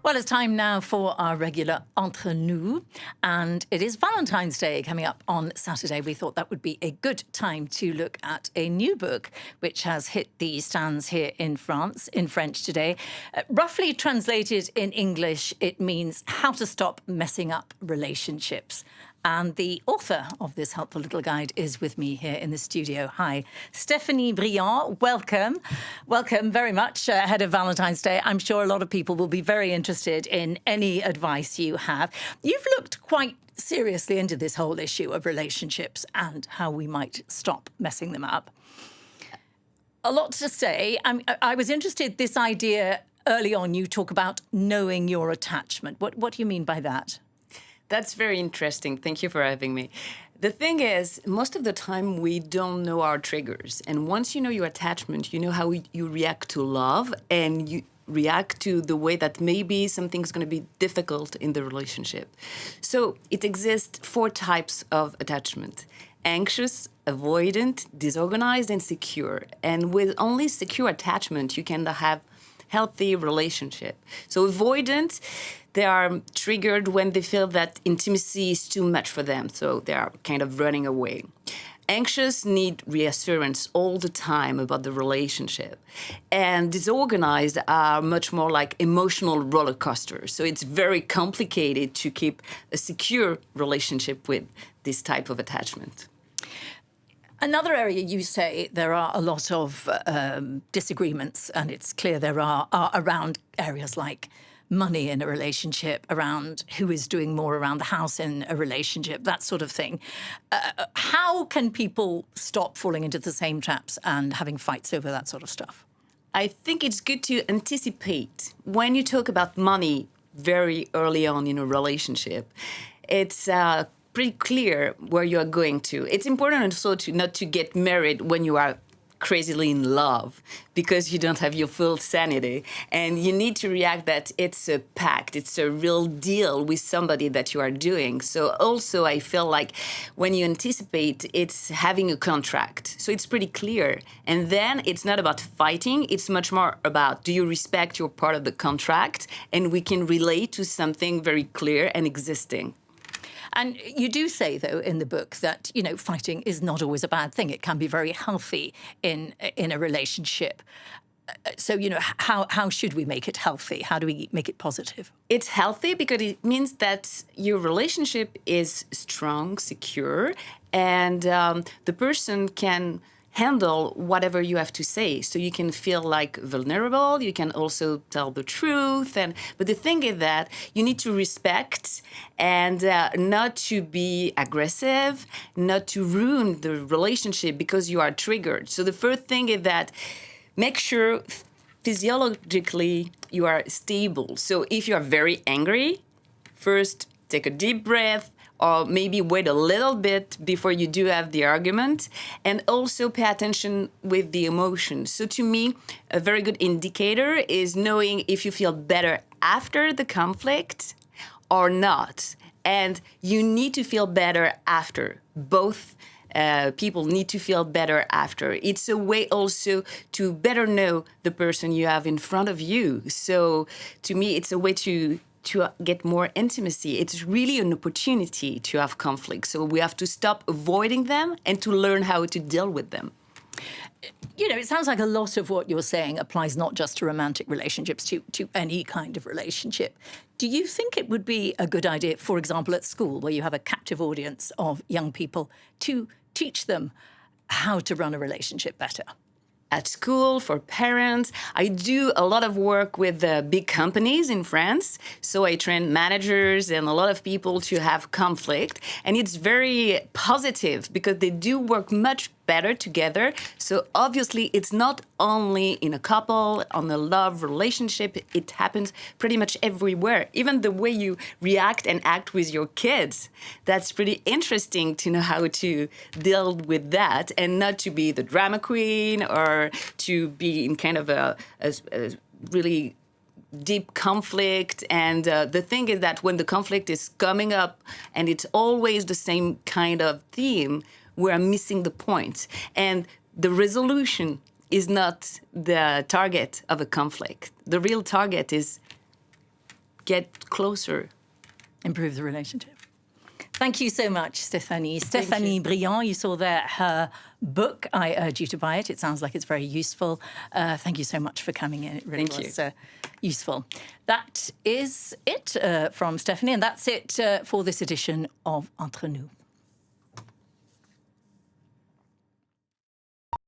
Well, it's time now for our regular Entre Nous, and it is Valentine's Day coming up on Saturday. We thought that would be a good time to look at a new book which has hit the stands here in France, in French today. Roughly translated in English, it means How to Stop Messing Up Relationships. And the author of this helpful little guide is with me here in the studio. Hi, Stéphanie Brillant, welcome. Welcome very much ahead of Valentine's Day. I'm sure a lot of people will be very interested in any advice you have. You've looked quite seriously into this whole issue of relationships and how we might stop messing them up. A lot to say. I was interested, this idea early on, you talk about knowing your attachment. What do you mean by that? That's very interesting. Thank you for having me. The thing is, most of the time we don't know our triggers. And once you know your attachment, you know how you react to love and you react to the way that maybe something's going to be difficult in the relationship. So it exists 4 types of attachment: anxious, avoidant, disorganized, and secure. And with only secure attachment, you can have healthy relationship. So avoidant, they are triggered when they feel that intimacy is too much for them. So they are kind of running away. Anxious need reassurance all the time about the relationship. And disorganized are much more like emotional roller coasters. So it's very complicated to keep a secure relationship with this type of attachment. Another area you say there are a lot of disagreements, and it's clear there are around areas like money in a relationship, around who is doing more around the house in a relationship, that sort of thing. How can people stop falling into the same traps and having fights over that sort of stuff? I think it's good to anticipate. When you talk about money very early on in a relationship, it's pretty clear where you are going to. It's important also to not to get married when you are crazily in love, because you don't have your full sanity. And you need to react that it's a pact, it's a real deal with somebody that you are doing. So also I feel like when you anticipate, it's having a contract. So it's pretty clear. And then it's not about fighting, it's much more about, do you respect your part of the contract? And we can relate to something very clear and existing. And you do say, though, in the book that, you know, fighting is not always a bad thing. It can be very healthy in a relationship. So, you know, how should we make it healthy? How do we make it positive? It's healthy because it means that your relationship is strong, secure, and the person can handle whatever you have to say. So you can feel like vulnerable, you can also tell the truth. But the thing is that you need to respect and not to be aggressive, not to ruin the relationship because you are triggered. So the first thing is that make sure physiologically you are stable. So if you are very angry, first take a deep breath, or maybe wait a little bit before you do have the argument, and also pay attention with the emotions. So to me, a very good indicator is knowing if you feel better after the conflict or not. And you need to feel better after. Both people need to feel better after. It's a way also to better know the person you have in front of you. So to me, it's a way to get more intimacy. It's really an opportunity to have conflict. So we have to stop avoiding them and to learn how to deal with them. You know, it sounds like a lot of what you're saying applies not just to romantic relationships, to any kind of relationship. Do you think it would be a good idea, for example, at school, where you have a captive audience of young people, to teach them how to run a relationship better? At school, for parents. I do a lot of work with big companies in France. So I train managers and a lot of people to have conflict. And it's very positive because they do work much better together. So obviously, it's not only in a couple, on a love relationship. It happens pretty much everywhere. Even the way you react and act with your kids. That's pretty interesting to know how to deal with that and not to be the drama queen or to be in kind of a really deep conflict. And the thing is that when the conflict is coming up and it's always the same kind of theme, we're missing the point. And the resolution is not the target of a conflict. The real target is get closer. Improve the relationship. Thank you so much, Stéphanie. Stéphanie Brillant, you saw there her book. I urge you to buy it. It sounds like it's very useful. Thank you so much for coming in. It really was useful. That is it from Stéphanie, and that's it for this edition of Entre Nous.